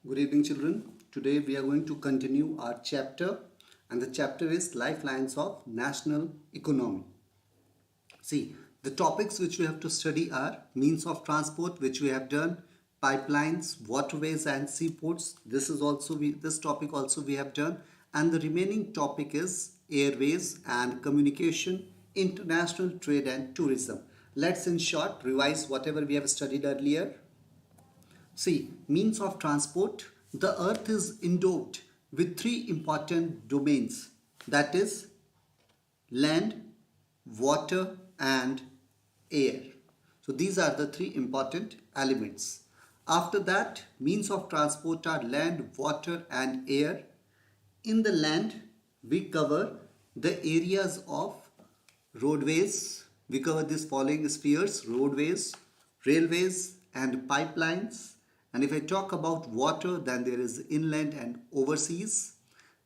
Good evening, children. Today we are going to continue our chapter, and the chapter is Lifelines of National Economy. See, the topics which we have to study are means of transport, which we have done, pipelines, waterways, and seaports. This topic also we have done, and the remaining topic is airways and communication, international trade, and tourism. Let's in short revise whatever we have studied earlier. See, means of transport. The earth is endowed with three important domains, that is land, water, and air. So these are the three important elements. After that, means of transport are land, water, and air. In the land, we cover the areas of roadways. We cover these following spheres: roadways, railways, and pipelines. And if I talk about water, then there is inland and overseas.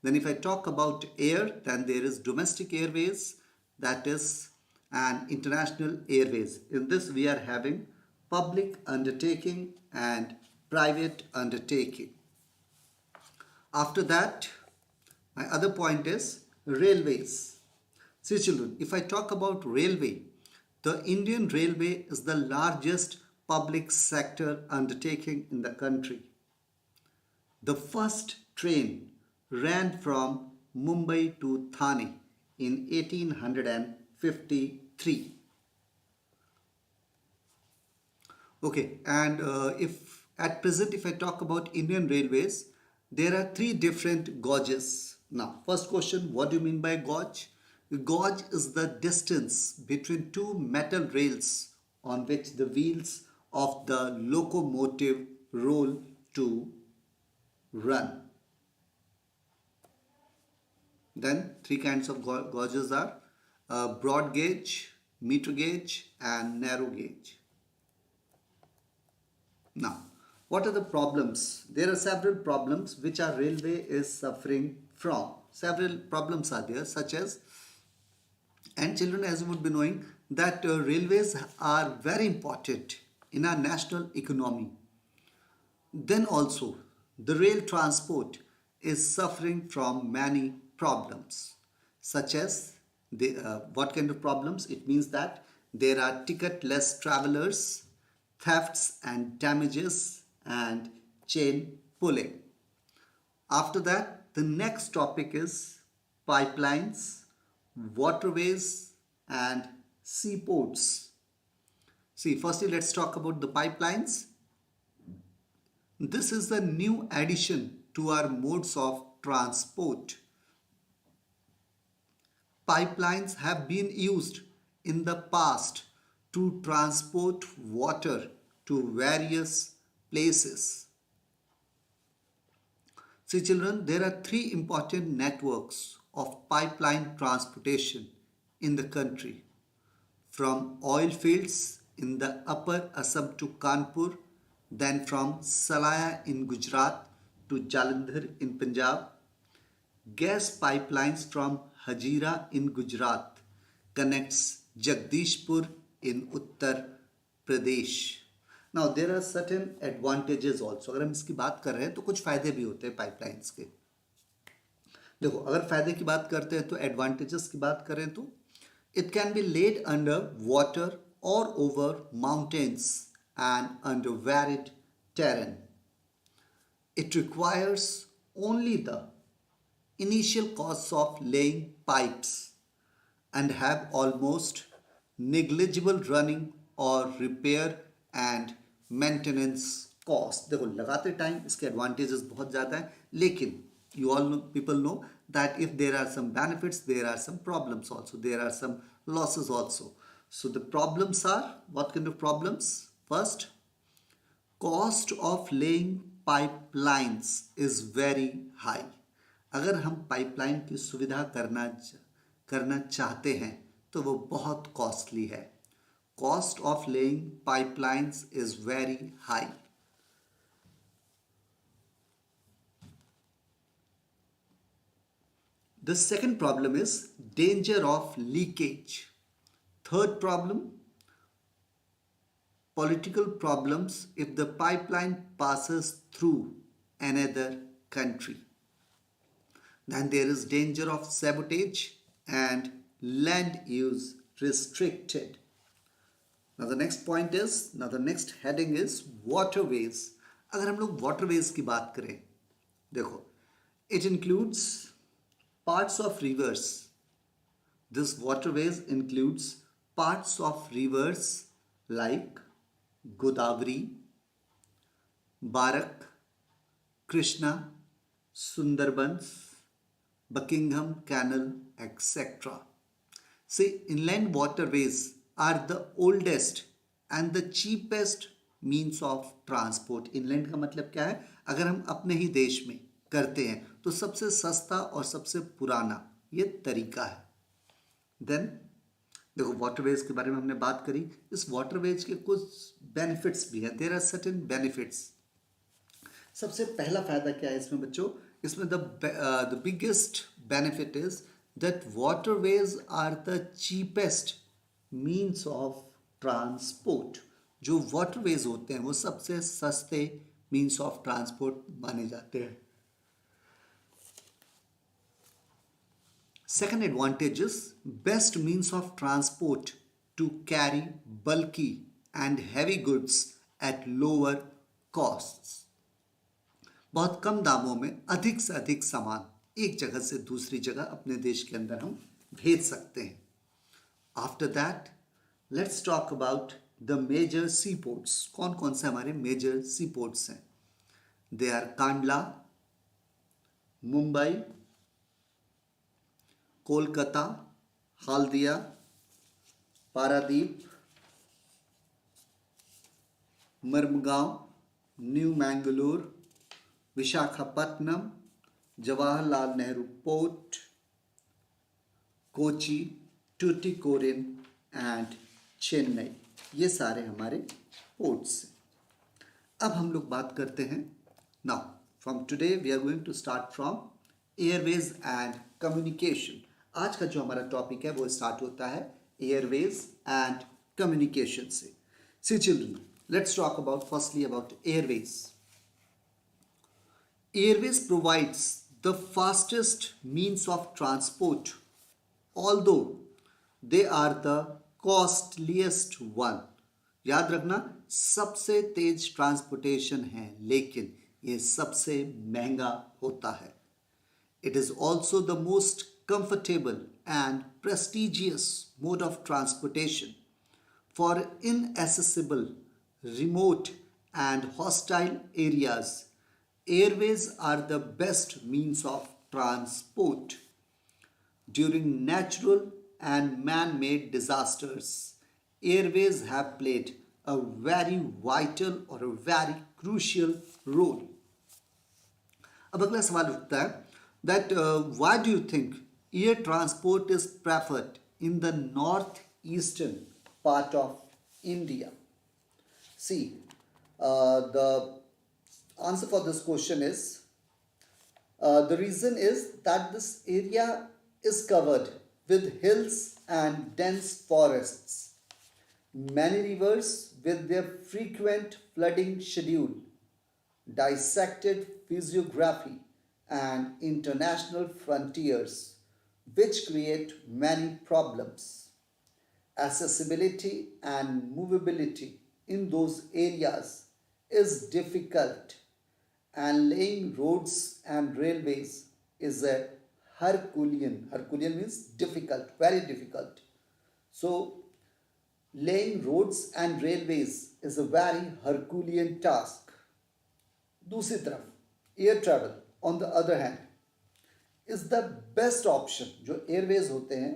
Then if I talk about air, then there is domestic airways, that is, and international airways. In this we are having public undertaking and private undertaking. After that, my other point is railways. See children, if I talk about railway, the Indian Railway is the largest public sector undertaking in the country. The first train ran from Mumbai to Thane in 1853. Okay, and if at present if I talk about Indian Railways, there are three different gauges. Now, first question, what do you mean by gauge? Gauge is the distance between two metal rails on which the wheels of the locomotive roll to run. Then three kinds of gauges are broad gauge, meter gauge, and narrow gauge. Now, what are the problems? There are several problems which our railway is suffering from. Several problems are there, such as, and children, as you would be knowing, that railways are very important in our national economy. Then also, the rail transport is suffering from many problems, such as what kind of problems? It means that there are ticketless travelers, thefts and damages, and chain pulling. After that, the next topic is pipelines, waterways, and seaports. See, firstly, let's talk about the pipelines. This is the new addition to our modes of transport. Pipelines have been used in the past to transport water to various places. See children, there are three important networks of pipeline transportation in the country. From oil fields in the upper Assam to Kanpur, then from Salaya in Gujarat to Jalandhar in Punjab. Gas pipelines from Hazira in Gujarat connects Jagdishpur in Uttar Pradesh. Now there are certain advantages also. अगर हम इसकी बात कर रहे हैं तो कुछ फायदे भी होते हैं पाइपलाइंस के. देखो, अगर फायदे की बात करते हैं तो एडवांटेजेस की बात करें तो it can be laid under water or over mountains and under varied terrain. It requires only the initial costs of laying pipes and have almost negligible running or repair and maintenance cost. देखो, लगाते time इसके advantages बहुत ज़्यादा हैं, लेकिन you all know, people know that if there are some benefits, there are some problems also. There are some losses also. So the problems are, what kind of problems? First, cost of laying pipelines is very high. अगर हम pipeline की सुविधा करना चाहते हैं तो वो बहुत कॉस्टली है. Cost of laying pipelines is very high. The second problem is danger of leakage. Third problem, political problems if the pipeline passes through another country. Then there is danger of sabotage and land use restricted. Now the next point is, now the next heading is waterways. अगर हम लोग waterways की बात करें, देखो, it includes parts of rivers. This waterways includes parts of rivers like Godavari, Barak, Krishna, Sundarbans, Buckingham Canal, etc. See, inland waterways are the oldest and the cheapest means of transport. Inland का मतलब क्या है? अगर हम अपने ही देश में करते हैं तो सबसे सस्ता और सबसे पुराना ये तरीका है. देन देखो, वाटरवेज के बारे में हमने बात करी. इस वाटरवेज के कुछ बेनिफिट्स भी हैं. There are certain benefits. सबसे पहला फायदा क्या है इसमें बच्चों? इसमें the biggest benefit is that waterways are the cheapest means of transport. जो वाटरवेज होते हैं वो सबसे सस्ते मीन्स ऑफ ट्रांसपोर्ट माने जाते हैं. Second advantage is best means of transport to carry bulky and heavy goods at lower costs. बहुत कम दामों में अधिक से अधिक सामान एक जगह से दूसरी जगह अपने देश के अंदर हम भेज सकते हैं. After that, let's talk about the major seaports. कौन कौन से हमारे major seaports हैं? They are Kandla, Mumbai, Kolkata, Haldia, Paradip, Marmagao, new Mangalore, Visakhapatnam, Jawaharlal Nehru port, Kochi, Tuticorin and Chennai. ये सारे हमारे पोर्ट्स हैं. अब हम लोग बात करते हैं. Now from today we are going to start from airways and communication. आज का जो हमारा टॉपिक है वो स्टार्ट होता है एयरवेज एंड कम्युनिकेशन से. See children, let's talk about firstly about airways. Airways provides the fastest means of transport, although they are the costliest one. याद रखना, सबसे तेज ट्रांसपोर्टेशन है लेकिन ये सबसे महंगा होता है. It is also the most comfortable and prestigious mode of transportation. For inaccessible, remote and hostile areas, airways are the best means of transport. During natural and man-made disasters, airways have played a very vital or a very crucial role. अब अगला सवाल उठता है that why do you think air transport is preferred in the northeastern part of India? See, the answer for this question is the reason is that this area is covered with hills and dense forests. Many rivers with their frequent flooding schedule, dissected physiography and international frontiers, which create many problems. Accessibility and movability in those areas is difficult, and laying roads and railways is a Herculean means difficult, very difficult. So laying roads and railways is a very Herculean task. दूसरी तरफ air travel on the other hand is the best option. जो airways होते हैं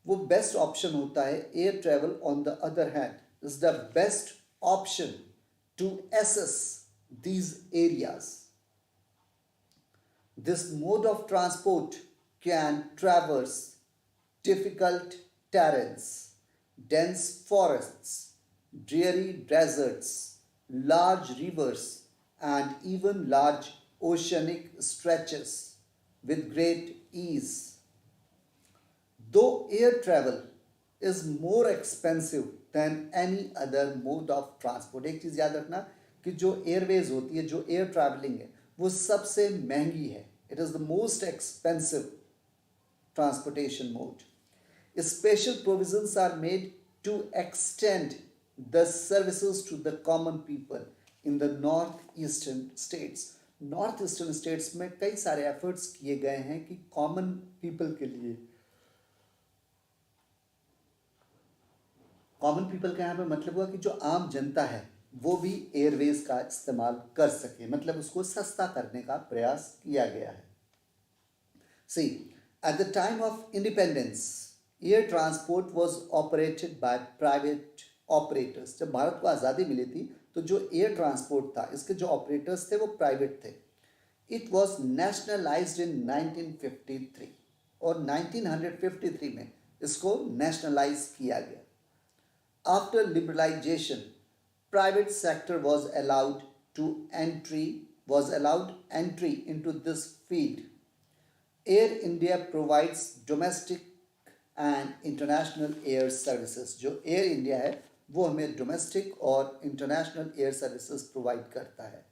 वो best option होता है. air travel on the other hand is the best option to access these areas. This mode of transport can traverse difficult terrains, dense forests, dreary deserts, large rivers, and even large oceanic stretches with great ease. Though air travel is more expensive than any other mode of transport. एक चीज़ याद रखना कि जो Airways होती है, जो air travelling है, वो सबसे महंगी है. It is the most expensive transportation mode. Special provisions are made to extend the services to the common people in the northeastern states. North-eastern states में कई सारे एफर्ट्स किए गए हैं कि कॉमन पीपल के लिए, कॉमन पीपल का यहाँ पे मतलब हुआ कि जो आम जनता है वो भी एयरवेज का इस्तेमाल कर सके, मतलब उसको सस्ता करने का प्रयास किया गया है. See, at the time of independence, air transport was operated by private operators. जब भारत को आज़ादी मिली थी तो जो एयर ट्रांसपोर्ट था इसके जो ऑपरेटर्स थे वो प्राइवेट थे. इट वॉज नेशनलाइज्ड इन 1953 और 1953 में इसको नेशनलाइज किया गया. After liberalisation private sector was allowed entry into this field. Air India provides domestic and international air services. जो एयर इंडिया है वो हमें डोमेस्टिक और इंटरनेशनल एयर सर्विसेज प्रोवाइड करता है.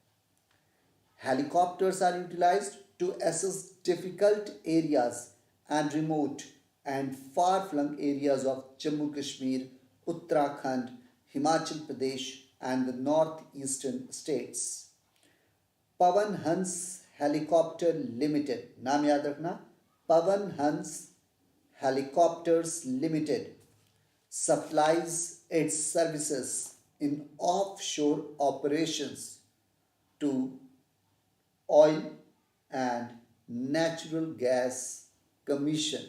Helicopters are utilized to assess difficult areas and remote and far-flung areas of Jammu Kashmir, Uttarakhand, Himachal Pradesh and the northeastern states. Pawan Hans Helicopter Limited, नाम याद रखना, Pawan Hans Helicopters Limited supplies its services in offshore operations to oil and natural gas commission.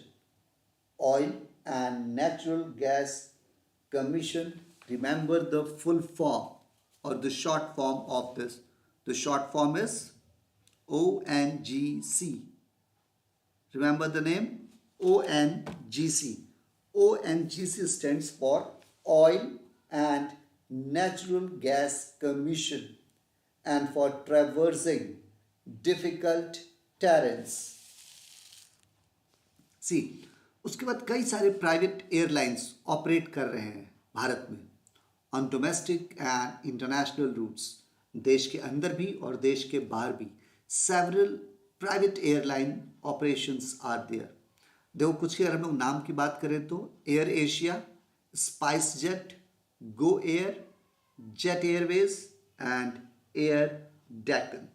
Oil and natural gas commission. Remember the full form or the short form of this. The short form is ONGC. Remember the name? ONGC. ONGC stands for Oil and Natural Gas Commission and for traversing difficult terrains. See, उसके बाद कई सारे private airlines operate कर रहे हैं भारत में on domestic and international routes. देश के अंदर भी और देश के बाहर भी several private airline operations are there. देखो कुछ के अगर हम लोग नाम की बात करें तो air Asia, spice jet, Go Air, jet Airways and air Deccan.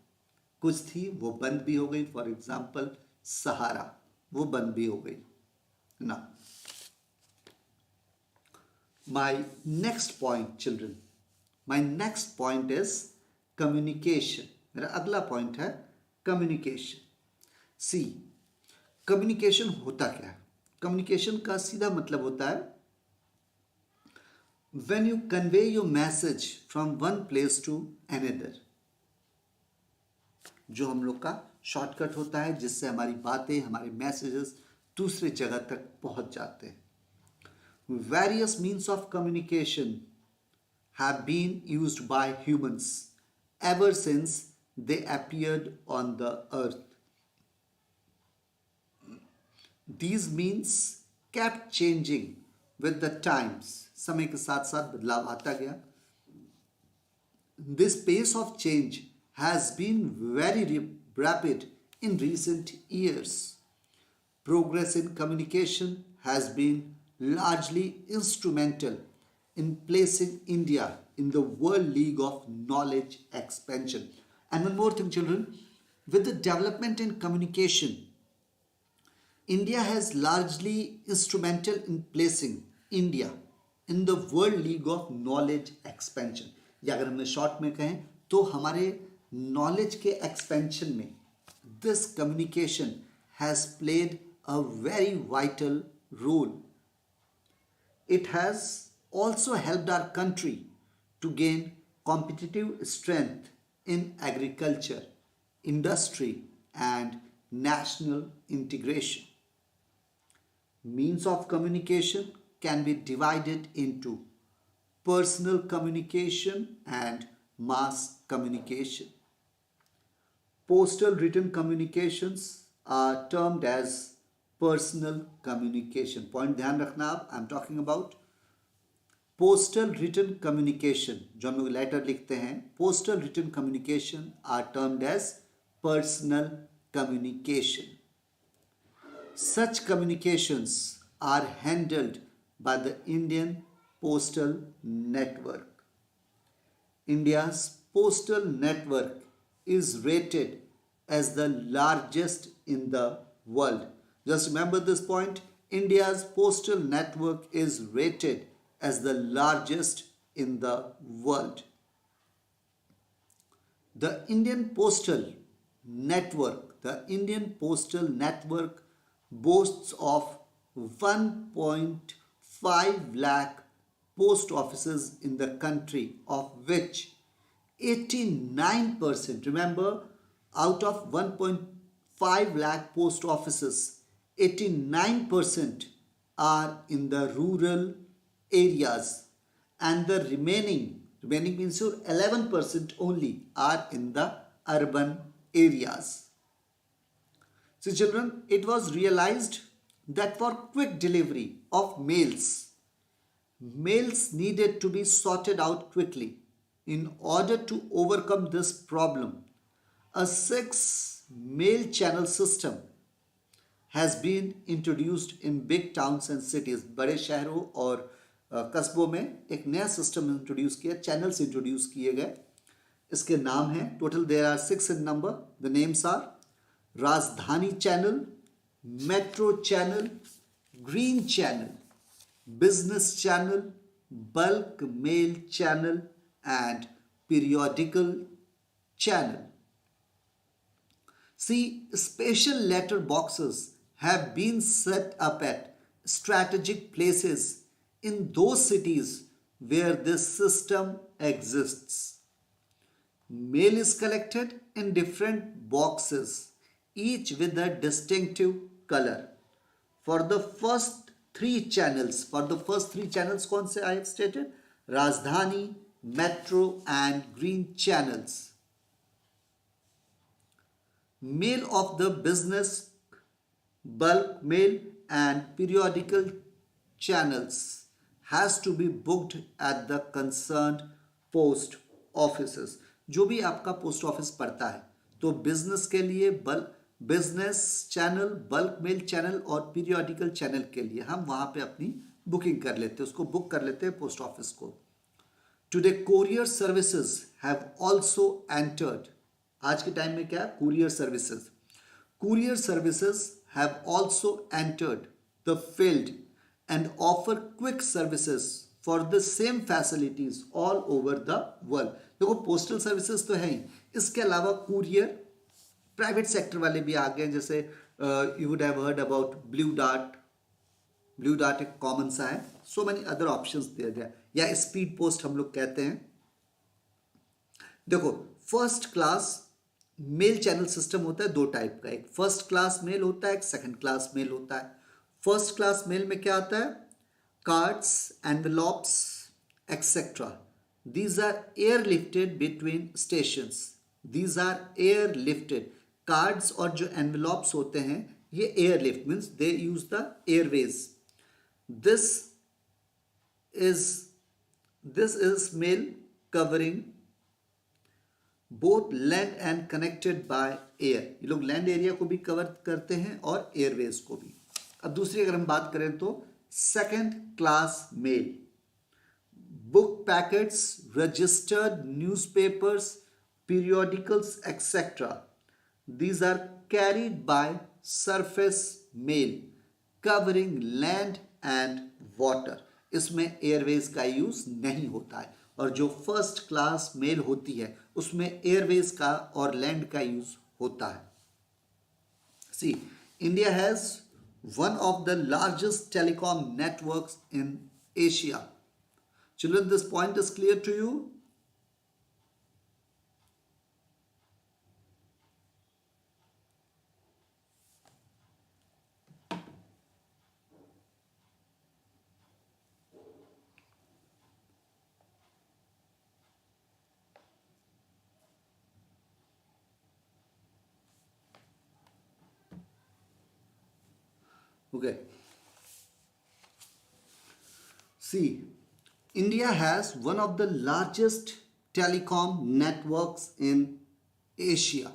कुछ थी वो बंद भी हो गई, फॉर एग्जाम्पल सहारा, वो बंद भी हो गई ना. My next point children, my next point is communication. मेरा अगला पॉइंट है कम्युनिकेशन. सी, कम्युनिकेशन होता क्या है? कम्युनिकेशन का सीधा मतलब होता है when you convey your message from one place to another. जो हम लोग का शॉर्टकट होता है जिससे हमारी बातें, हमारे मैसेजेस दूसरे जगह तक पहुंच जाते हैं. Various means of communication have been used by humans ever since they appeared on the earth. These means kept changing with the times. समय के साथ साथ बदलाव आता गया. This pace of change has been very rapid in recent years. Progress in communication has been largely instrumental in placing India in the World League of Knowledge Expansion. And one more thing, children, with the development in communication, India has largely instrumental in placing India in the World League of Knowledge Expansion. या अगर हमने short में कहें तो हमारे knowledge के expansion में this communication has played a very vital role. It has also helped our country to gain competitive strength in agriculture, industry, and national integration. Means of communication can be divided into personal communication and mass communication. Postal written communications are termed as personal communication. Point ध्यान रखना आप, I am talking about postal written communication. जो हम लोग letter लिखते हैं, postal written communication are termed as personal communication. Such communications are handled by the Indian Postal Network. India's postal network is rated as the largest in the world. Just remember this point. India's postal network is rated as the largest in the world. The Indian Postal Network boasts of 1.5 lakh post offices in the country, of which 89%, remember, out of 1.5 lakh post offices, 89% are in the rural areas, and the remaining means your 11% only are in the urban areas. So children, it was realized that for quick delivery of mails needed to be sorted out quickly. In order to overcome this problem, a 6 mail channel system has been introduced in big towns and cities. बड़े शहरों और कस्बों में एक नया system introduce किया, channels introduce किए गए. इसके नाम हैं, total there are 6 in number. The names are Rajdhani channel, metro channel, green channel, business channel, bulk mail channel, and periodical channel. See, special letter boxes have been set up at strategic places in those cities where this system exists. Mail is collected in different boxes, each with a distinctive color. For the first three channels कौन से I have stated? राजधानी, metro and green channels. Mail of the business, bulk mail and periodical channels has to be booked at the concerned post offices. जो भी आपका post office पड़ता है, तो business के लिए business channel, bulk mail channel और पीरियोडिकल चैनल के लिए हम वहां पे अपनी बुकिंग कर लेते हैं, उसको बुक कर लेते हैं पोस्ट ऑफिस को. Today courier services have also entered. आज के टाइम में क्या है? Courier services have also entered the field and offer quick services for the same facilities all over the world. देखो, पोस्टल सर्विसेज तो है ही, इसके अलावा कुरियर प्राइवेट सेक्टर वाले भी आ गए, जैसे you would have heard about blue dart एक कॉमन सा है. सो मेनी अदर ऑप्शंस दिए गए, या स्पीड पोस्ट हम लोग कहते हैं. देखो, first class mail channel system होता है दो टाइप का. एक फर्स्ट क्लास मेल होता है, एक सेकंड क्लास मेल होता है. फर्स्ट क्लास मेल में क्या आता है? Cards, envelopes etcetera. These are airlifted between stations. These are airlifted. Cards और जो एनवेलॉप्स होते हैं ये airlift means they use the airways. This is mail covering both land and connected by air. ये लोग लैंड एरिया को भी cover करते हैं और एयरवेज को भी. अब दूसरी अगर हम बात करें तो second class mail, book packets, registered newspapers, periodicals etc. These are carried by surface mail covering land and water. इसमें एयरवेज का यूज नहीं होता है, और जो फर्स्ट क्लास मेल होती है उसमें एयरवेज का और लैंड का यूज होता है. See, India has one of the largest telecom networks in Asia. Children, this point is clear to you? Okay. See, India has one of the largest telecom networks in Asia.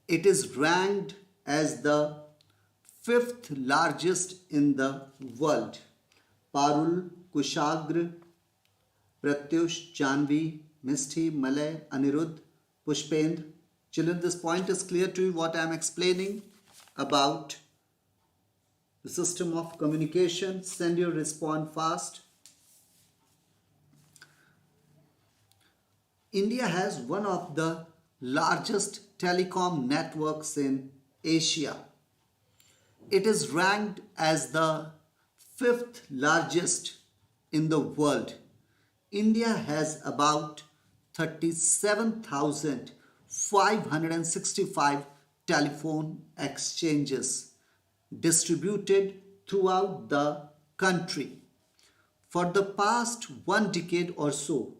It is ranked as the fifth largest in the world. Parul, Kushagra, Pratyush, Janvi, Misty, Malay, Anirudh, Pushpendra. Children, this point is clear to you what I am explaining about the system of communication. Send your response fast. India has one of the largest telecom networks in Asia. It is ranked as the fifth largest in the world. India has about 37,565 telephone exchanges distributed throughout the country. For the past 1 decade or so,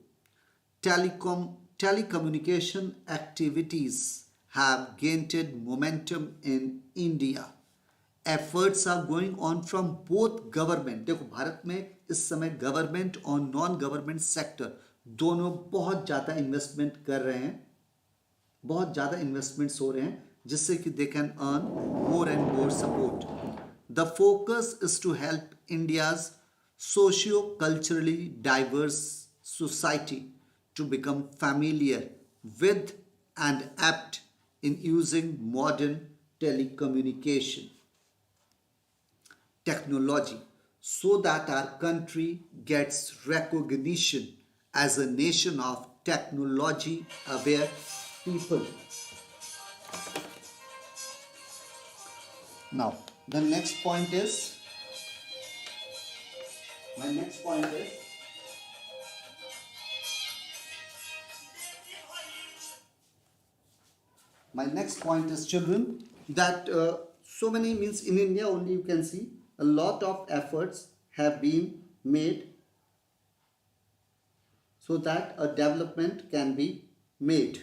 telecommunication activities have gained momentum in India. Efforts are going on from both government. देखो भारत में इस समय government और non government sector दोनों बहुत ज़्यादा investment कर रहे हैं, बहुत ज़्यादा इन्वेस्टमेंट्स हो रहे हैं जिससे कि they can earn more and more support. The focus is to help India's socio-culturally diverse society to become familiar with and apt in using modern telecommunication technology so that our country gets recognition as a nation of technology aware people. Now, the next point is, my next point is children, that so many means in India only you can see a lot of efforts have been made so that a development can be made.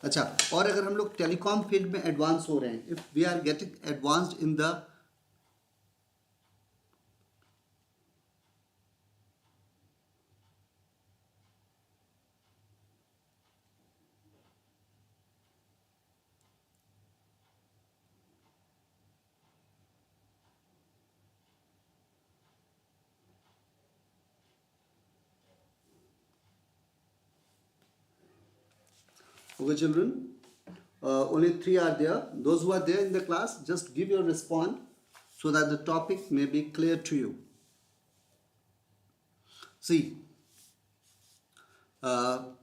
अच्छा, और अगर हम लोग telecom field में advance हो रहे हैं, if we are getting advanced in the Okay, children, only 3 are there. Those who are there in the class, just give your response so that the topic may be clear to you. See, the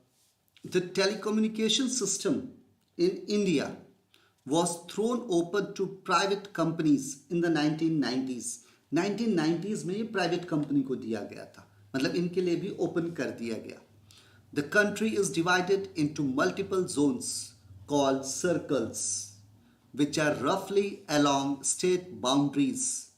telecommunication system in India was thrown open to private companies in the 1990s. 1990s में ये private company को दिया गया था, मतलब इनके लिए भी ओपन कर दिया गया. The country is divided into multiple zones called circles, which are roughly along state boundaries.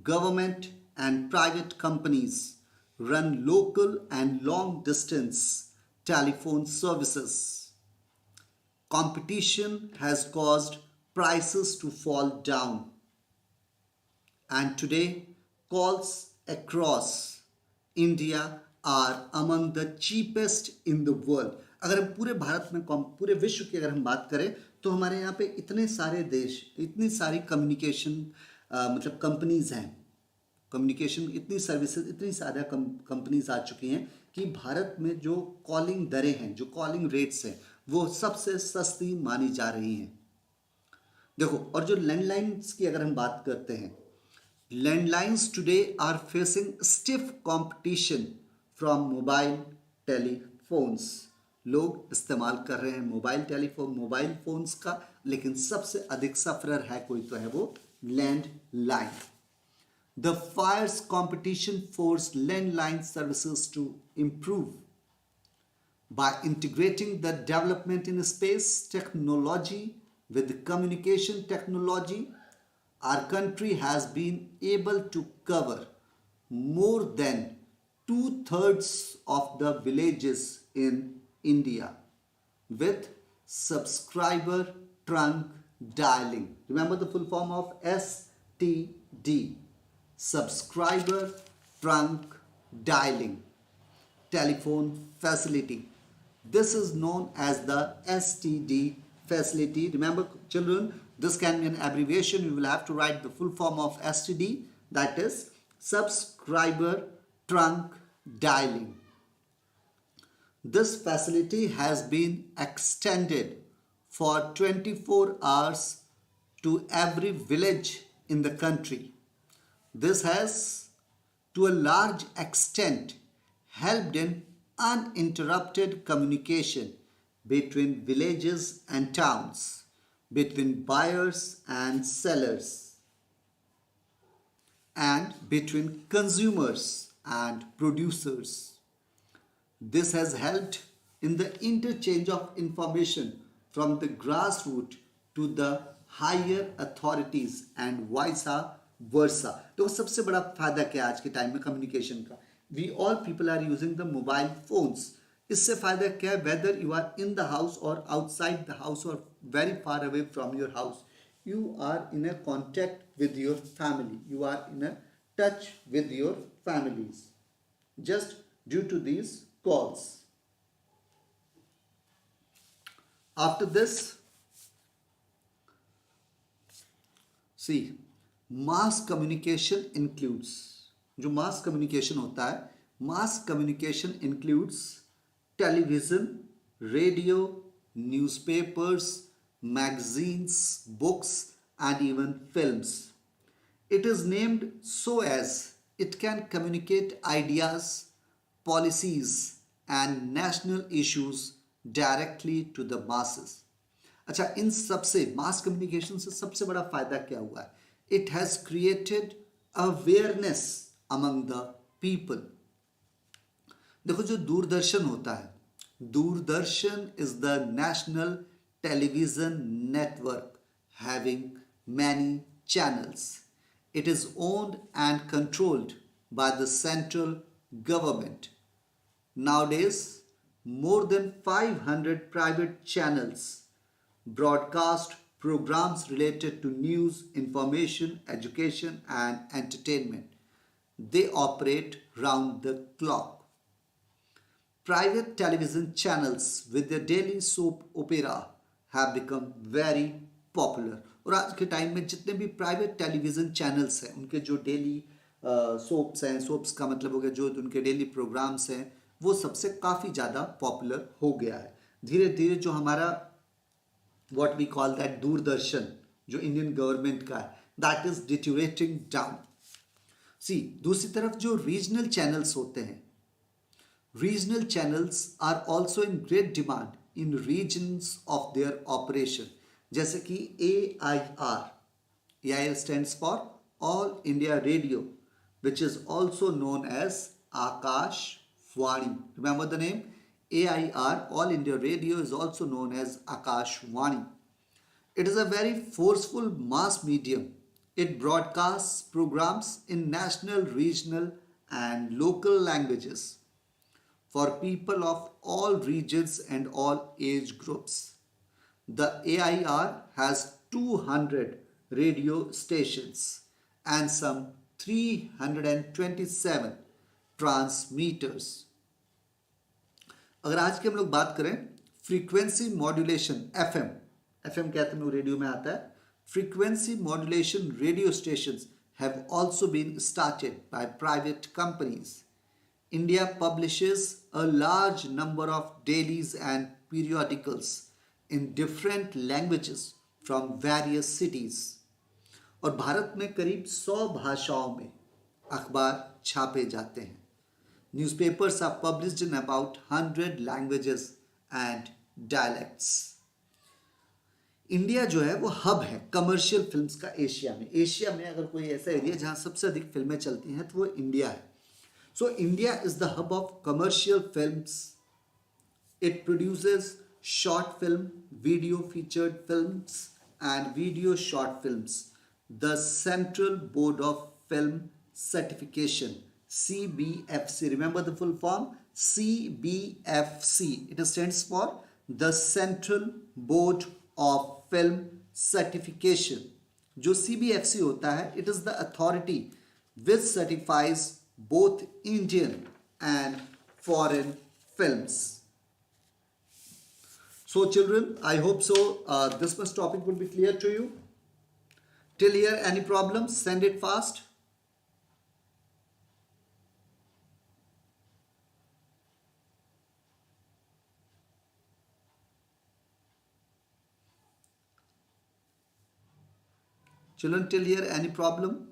Government and private companies run local and long distance telephone services. Competition has caused prices to fall down, and today calls across India are among the cheapest in the world. अगर हम पूरे भारत में पूरे विश्व की अगर हम बात करें तो हमारे यहाँ पे इतने सारे देश, इतनी सारी कम्युनिकेशन मतलब कंपनीज हैं, कम्युनिकेशन इतनी सर्विसेज, इतनी सारे कंपनीज आ चुकी हैं कि भारत में जो कॉलिंग दरें हैं, जो कॉलिंग रेट्स हैं, वो सबसे सस्ती मानी जा रही हैं. देखो, और जो लैंडलाइंस की अगर हम बात करते हैं, landlines today are facing stiff competition from mobile telephones. लोग इस्तेमाल कर रहे हैं मोबाइल फोन्स का, लेकिन सबसे अधिक सफरर है कोई तो है वो landline. The fierce competition force landline services to improve by integrating the development in space technology with communication technology. Our country has been able to cover more than 2/3 of the villages in India with subscriber trunk dialing. Remember the full form of STD, subscriber trunk dialing telephone facility. This is known as the STD facility. Remember children, this can be an abbreviation. You will have to write the full form of STD, that is subscriber trunk dialing. This facility has been extended for 24 hours to every village in the country. This has, to a large extent, helped in uninterrupted communication between villages and towns, between buyers and sellers, and between consumers and producers. This has helped in the interchange of information from the grassroots to the higher authorities and vice versa. तो सबसे बड़ा फायदा क्या है आज के time में communication का? We all people are using the mobile phones. इससे फायदा क्या है? Whether you are in the house or outside the house or very far away from your house, you are in a contact with your family. You are in a touch with your families just due to these calls. After this, see, mass communication includes, जो mass communication होता है, mass communication includes television, radio, newspapers, magazines, books, and even films. It is named so as it can communicate ideas, policies, and national issues directly to the masses. अच्छा, इन सबसे mass communication से सबसे बड़ा फायदा क्या हुआ है? It has created awareness among the people. देखो जो दूरदर्शन होता है, Doordarshan is the national television network having many channels. It is owned and controlled by the central government. Nowadays, more than 500 private channels broadcast programs related to news, information, education, and entertainment. They operate round the clock. Private television channels with their daily soap opera have become very popular. और आज के time में जितने भी private television channels हैं, उनके जो daily soaps हैं, सोप्स का मतलब हो गया जो उनके डेली प्रोग्राम्स हैं, वो सबसे काफ़ी ज़्यादा पॉपुलर हो गया है. धीरे धीरे जो हमारा what we call that Doordarshan जो इंडियन गवर्नमेंट का है, that is deteriorating down. See, दूसरी तरफ जो रीजनल चैनल्स होते हैं, regional channels are also in great demand in regions of their operation. जैसे कि AIR. AIR stands for All India Radio, which is also known as Akash Vani. Remember the name? AIR, All India Radio, is also known as Akash Vani. It is a very forceful mass medium. It broadcasts programs in national, regional, and local languages for people of all regions and all age groups. The AIR has 200 radio stations and some 327 transmitters. अगर आज की हम लोग बात करें frequency modulation, FM कहते हैं radio में आता है. Frequency modulation radio stations have also been started by private companies. India publishes a large number of dailies and periodicals in different languages from various cities. और भारत में करीब 100 भाषाओं में अखबार छापे जाते हैं. Newspapers are published in about 100 languages and dialects. India जो है वो हब है कमर्शियल फिल्म्स का एशिया में. एशिया में अगर कोई ऐसा एरिया जहाँ सबसे अधिक फिल्में चलती हैं तो वो इंडिया है. So India is the hub of commercial films. It produces short film, video featured films and video short films. The central board of film certification, CBFC. Remember the full form? CBFC. It stands for the Central Board of Film Certification. जो CBFC होता है, it is the authority which certifies both Indian and foreign films. So children, I hope so this much topic will be clear to you. Till here, any problems? Send it fast. Children, till here, any problem?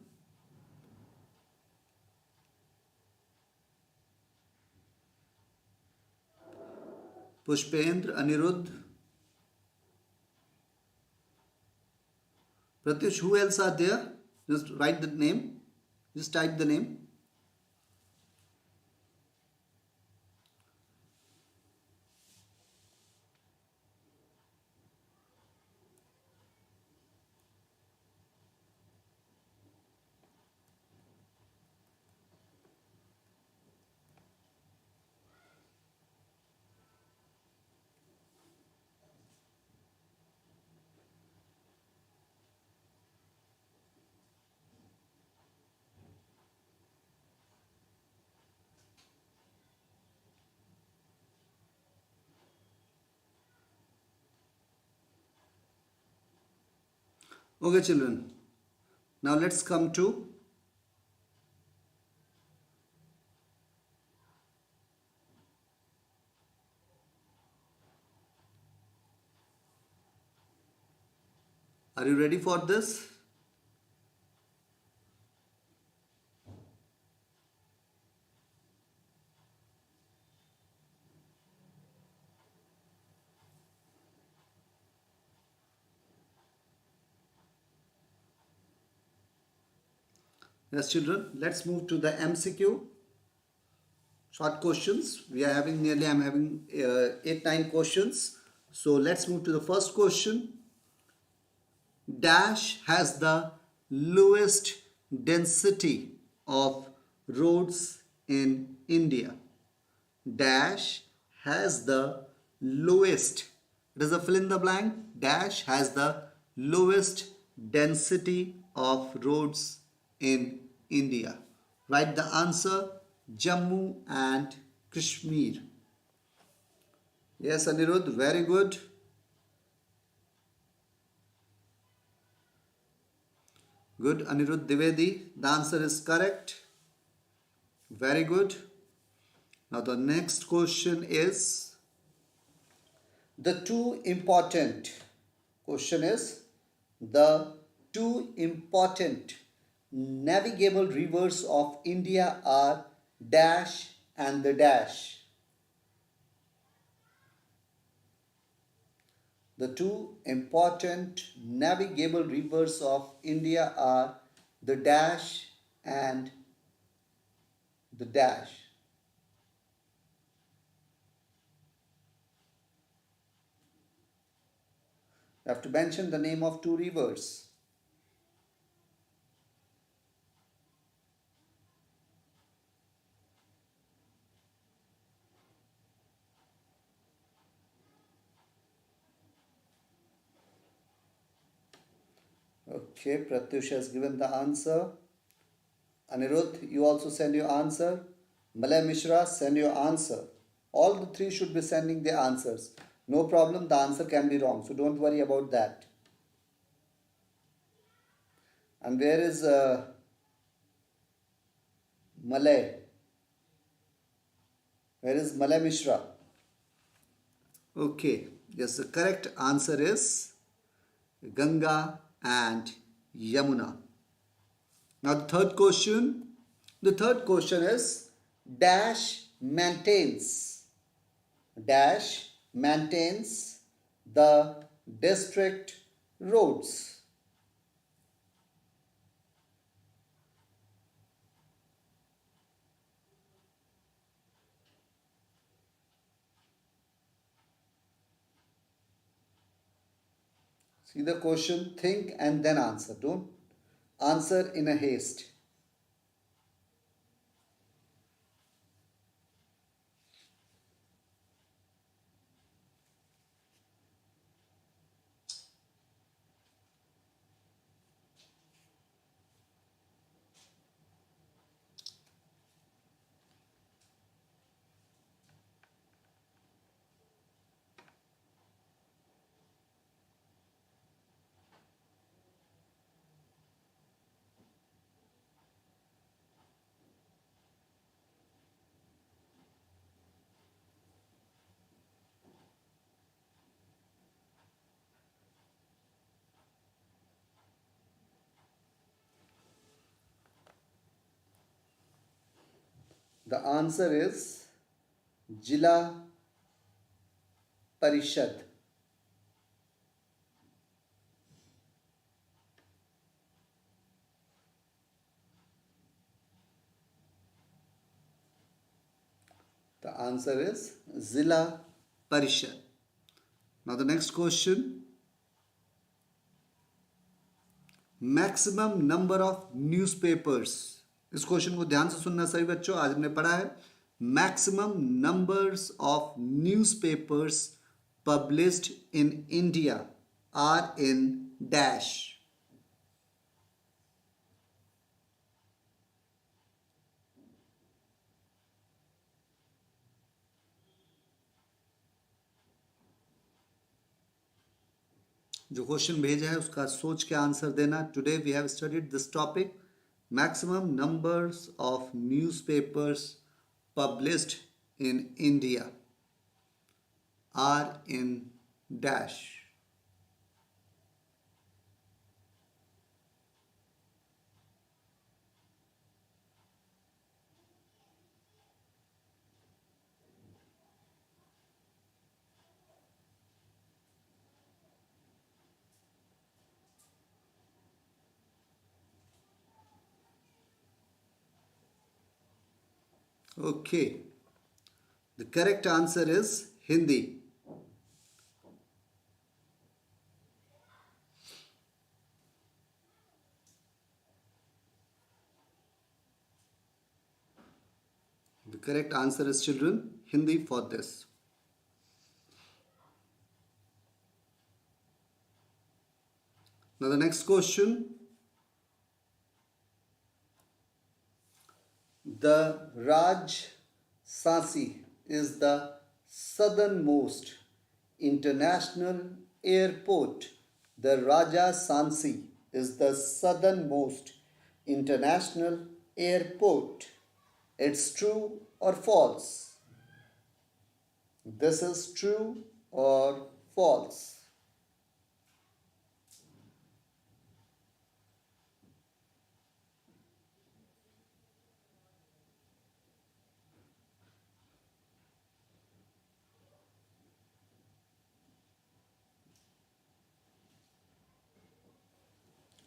Pushpendra, Anirudh, Pratyush, who else are there? Just write the name. Just type the name. Okay, children. Now let's come to are you ready for this? Yes, children. Let's move to the MCQ. Short questions. We are having nearly, I'm having 8-9 questions. So let's move to the first question. Dash has the lowest density of roads in India. Dash has the lowest. It is a fill in the blank. Dash has the lowest density of roads in India. Write the answer Jammu and Kashmir. Yes, Anirudh, very good. Good, Anirudh Divedi. The answer is correct. Very good. Now the next question is the two important navigable rivers of India are dash and the dash. The two important navigable rivers of India are the dash and the dash. You have to mention the name of two rivers. Okay, Pratyush has given the answer. Anirudh, you also send your answer. Malay Mishra, send your answer. All the three should be sending their answers. No problem, the answer can be wrong, so don't worry about that. And where is Malay? Where is Malay Mishra? Okay, yes, the correct answer is Ganga and Yamuna. Now the third question. The third question is dash maintains the district roads. See the question, think and then answer. Don't answer in a haste. The answer is Jila Parishad. The answer is Zilla Parishad. Now the next question. Maximum number of newspapers. इस question को ध्यान से सुनना सही बच्चों. आज हमने पढ़ा है maximum numbers of newspapers published in India are in dash. जो क्वेश्चन भेजा है उसका सोच के आंसर देना. Today we have studied this topic. Maximum numbers of newspapers published in India are in dash. Okay, the correct answer is Hindi. The correct answer is, children, Hindi for this. Now the next question. The Rajshansi is the southernmost international airport. The Rajshansi is the southernmost international airport. It's true or false? This is true or false?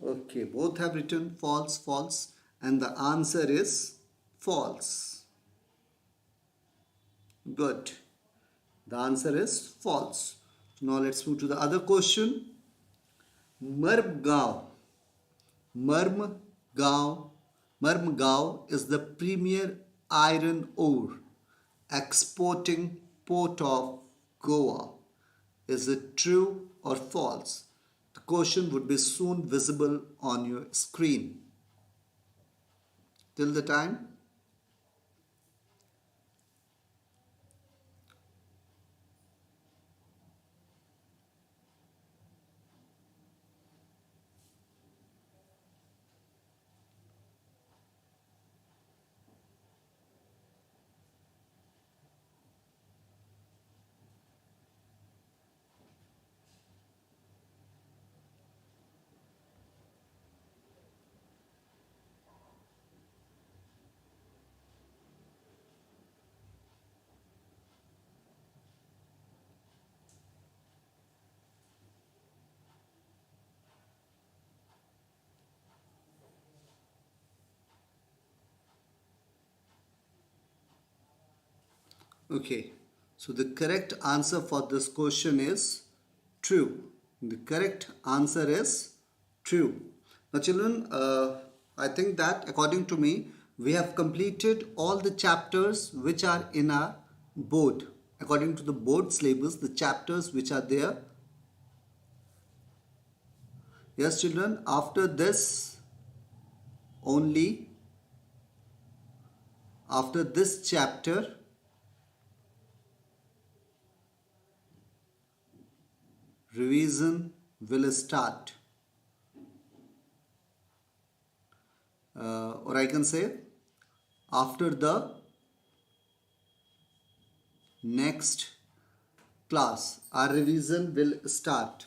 Okay, both have written false, false, and the answer is false. Good. The answer is false. Now let's move to the other question. Marmgaon. Marmgaon. Marmgaon is the premier iron ore exporting port of Goa. Is it true or false? The question would be soon visible on your screen. Till the time. Okay, so the correct answer for this question is true. The correct answer is true. Now children, I think that according to me, we have completed all the chapters which are in our board. According to the board syllabus, the chapters which are there. Yes children, after this only, after this chapter, revision will start, or I can say after the next class our revision will start.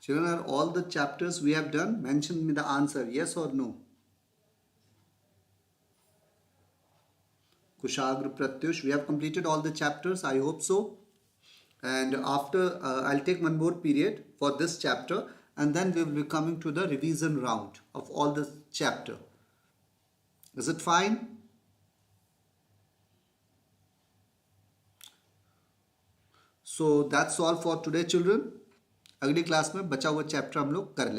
Children, are all the chapters we have done? Mention me the answer, yes or no. Kushagra, Pratyush, we have completed all the chapters, I hope so. And after, I'll take one more period for this chapter, and then we will be coming to the revision round of all the chapter. Is it fine? So that's all for today, children. अगली class में बचा हुआ chapter हम लोग कर लेंगे.